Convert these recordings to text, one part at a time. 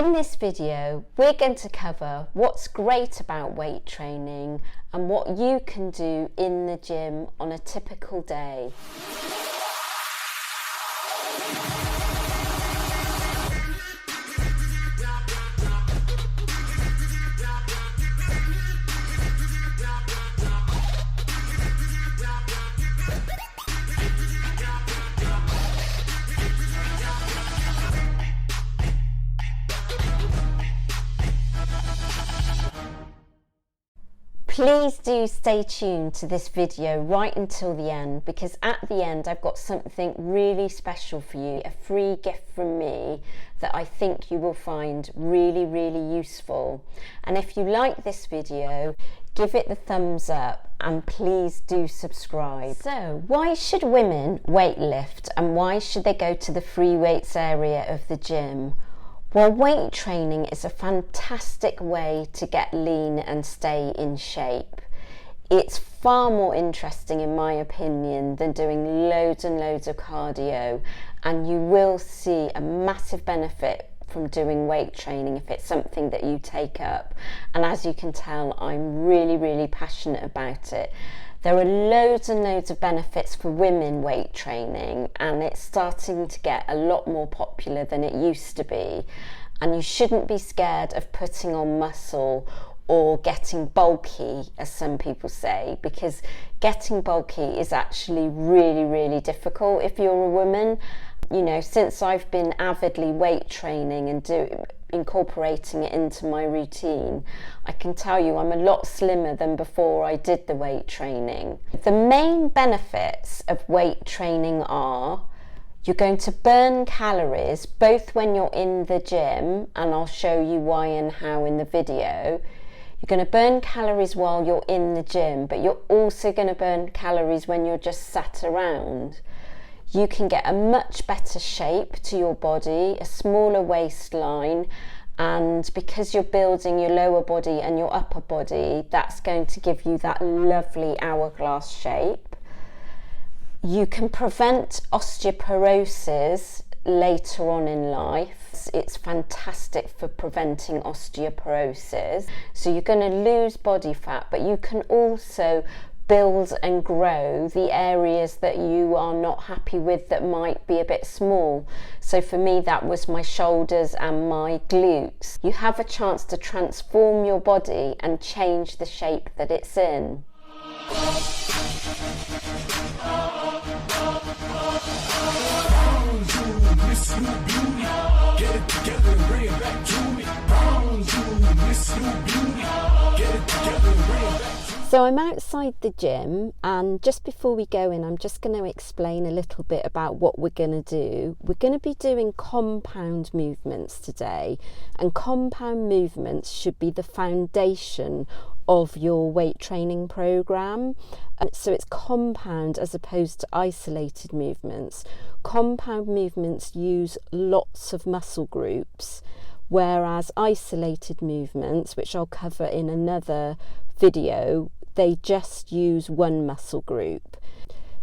In this video, we're going to cover what's great about weight training and what you can do in the gym on a typical day. Please do stay tuned to this video right until the end, because at the end I've got something really special for you, a free gift from me that I think you will find really useful. And if you like this video, give it the thumbs up and please do subscribe. So why should women weight lift and why should they go to the free weights area of the gym? Well, weight training is a fantastic way to get lean and stay in shape. It's far more interesting, in my opinion, than doing loads and loads of cardio, and you will see a massive benefit from doing weight training if it's something that you take up. And as you can tell, I'm really passionate about it. There are loads and loads of benefits for women weight training, and it's starting to get a lot more popular than it used to be. And you shouldn't be scared of putting on muscle or getting bulky, as some people say, because getting bulky is actually really difficult if you're a woman. You know, since I've been avidly weight training and incorporating it into my routine, I can tell you I'm a lot slimmer than before I did the weight training. The main benefits of weight training are you're going to burn calories both when you're in the gym, and I'll show you why and how in the video. You're going to burn calories while you're in the gym, but you're also going to burn calories when you're just sat around. You can get a much better shape to your body, a smaller waistline, and because you're building your lower body and your upper body, that's going to give you that lovely hourglass shape. You can prevent osteoporosis later on in life. It's fantastic for preventing osteoporosis. So you're going to lose body fat, but you can also build and grow the areas that you are not happy with that might be a bit small. So for me, that was my shoulders and my glutes. You have a chance to transform your body and change the shape that it's in. So I'm outside the gym, and just before we go in, I'm just going to explain a little bit about what we're going to do. We're going to be doing compound movements today, and compound movements should be the foundation of your weight training program. So it's compound as opposed to isolated movements. Compound movements use lots of muscle groups, whereas isolated movements, which I'll cover in another video, they just use one muscle group.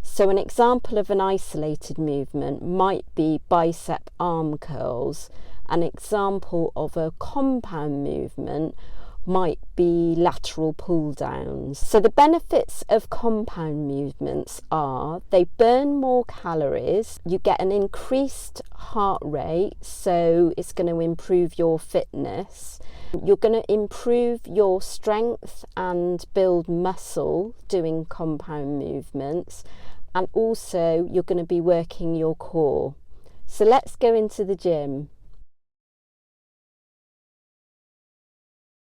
So an example of an isolated movement might be bicep arm curls. An example of a compound movement might be lateral pull downs. So the benefits of compound movements are they burn more calories, you get an increased heart rate, so it's going to improve your fitness. You're going to improve your strength and build muscle doing compound movements, and also you're going to be working your core. So let's go into the gym.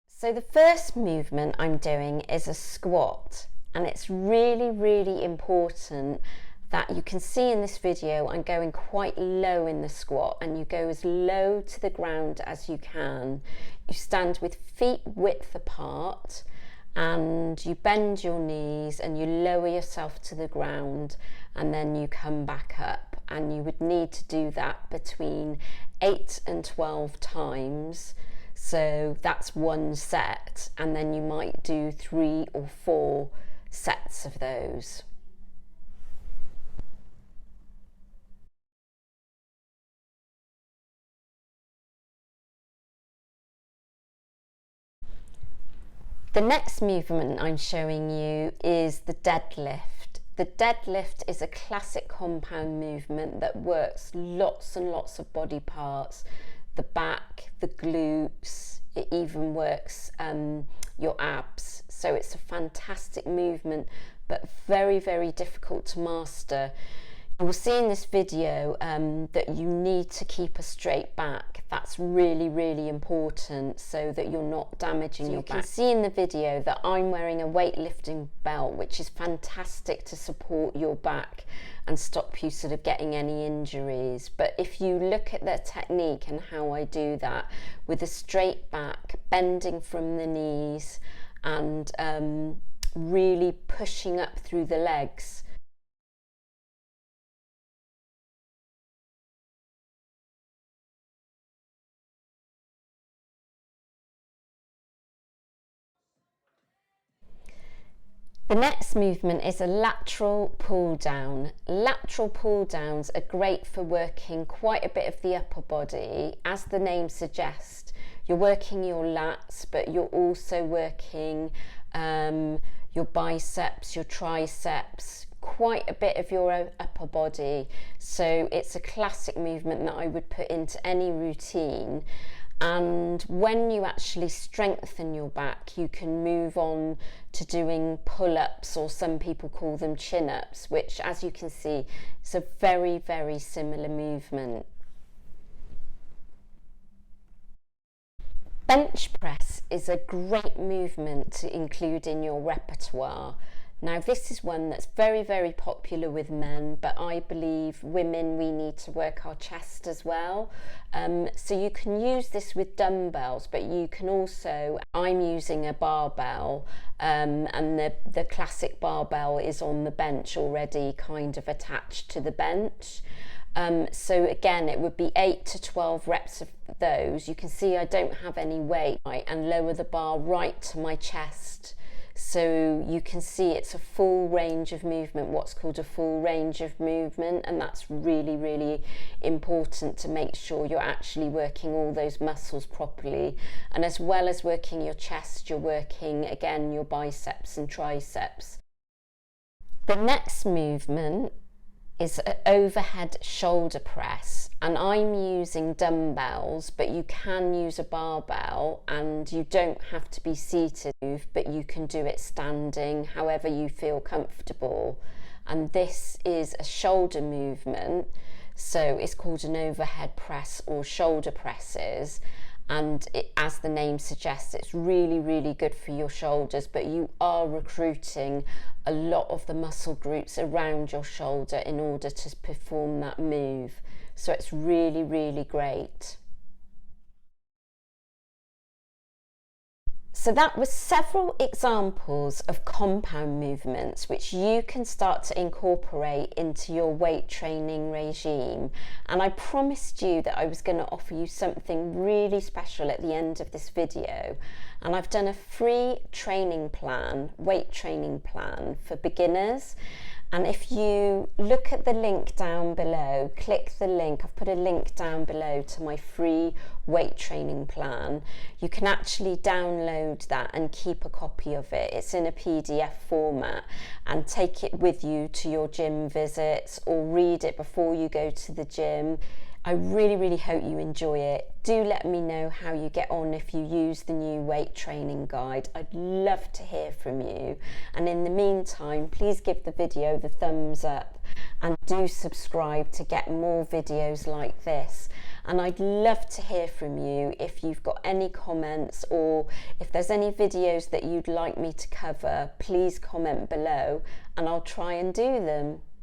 So the first movement I'm doing is a squat, and it's really important that you can see in this video I'm going quite low in the squat, and you go as low to the ground as you can. You stand with feet width apart and you bend your knees and you lower yourself to the ground, and then you come back up, and you would need to do that between 8 and 12 times. So that's one set, and then you might do 3 or 4 sets of those. The next movement I'm showing you is the deadlift. The deadlift is a classic compound movement that works lots and lots of body parts, the back, the glutes, it even works your abs. So it's a fantastic movement, but very, very difficult to master. You'll see in this video that you need to keep a straight back. That's really, really important so that you're not damaging your back. You can see in the video that I'm wearing a weightlifting belt, which is fantastic to support your back and stop you sort of getting any injuries. But if you look at the technique and how I do that, with a straight back, bending from the knees and really pushing up through the legs. The next movement is a lateral pull down. Lateral pull downs are great for working quite a bit of the upper body. As the name suggests, you're working your lats, but you're also working your biceps, your triceps, quite a bit of your upper body. So it's a classic movement that I would put into any routine. And when you actually strengthen your back, you can move on to doing pull-ups, or some people call them chin-ups, which, as you can see, is a very, very similar movement. Bench press is a great movement to include in your repertoire. Now, this is one that's very, very popular with men, but I believe women, we need to work our chest as well. So you can use this with dumbbells, but you can also, I'm using a barbell, and the classic barbell is on the bench already, kind of attached to the bench. So again, it would be 8 to 12 reps of those. You can see I don't have any weight, right, and lower the bar right to my chest. So you can see it's a full range of movement, what's called a full range of movement, and that's really, really important to make sure you're actually working all those muscles properly. And as well as working your chest, you're working, again, your biceps and triceps. The next movement is an overhead shoulder press, and I'm using dumbbells, but you can use a barbell, and you don't have to be seated, but you can do it standing, however you feel comfortable. And this is a shoulder movement, so it's called an overhead press or shoulder presses. And as the name suggests, it's really, really good for your shoulders, but you are recruiting a lot of the muscle groups around your shoulder in order to perform that move. So it's really, really great. So that was several examples of compound movements which you can start to incorporate into your weight training regime. And I promised you that I was going to offer you something really special at the end of this video. And I've done a free training plan, weight training plan for beginners. And if you look at the link down below, click the link, I've put a link down below to my free weight training plan. You can actually download that and keep a copy of it. It's in a PDF format, and take it with you to your gym visits or read it before you go to the gym. I really, really hope you enjoy it. Do let me know how you get on if you use the new weight training guide. I'd love to hear from you. And in the meantime, please give the video the thumbs up and do subscribe to get more videos like this. And I'd love to hear from you if you've got any comments, or if there's any videos that you'd like me to cover, please comment below and I'll try and do them.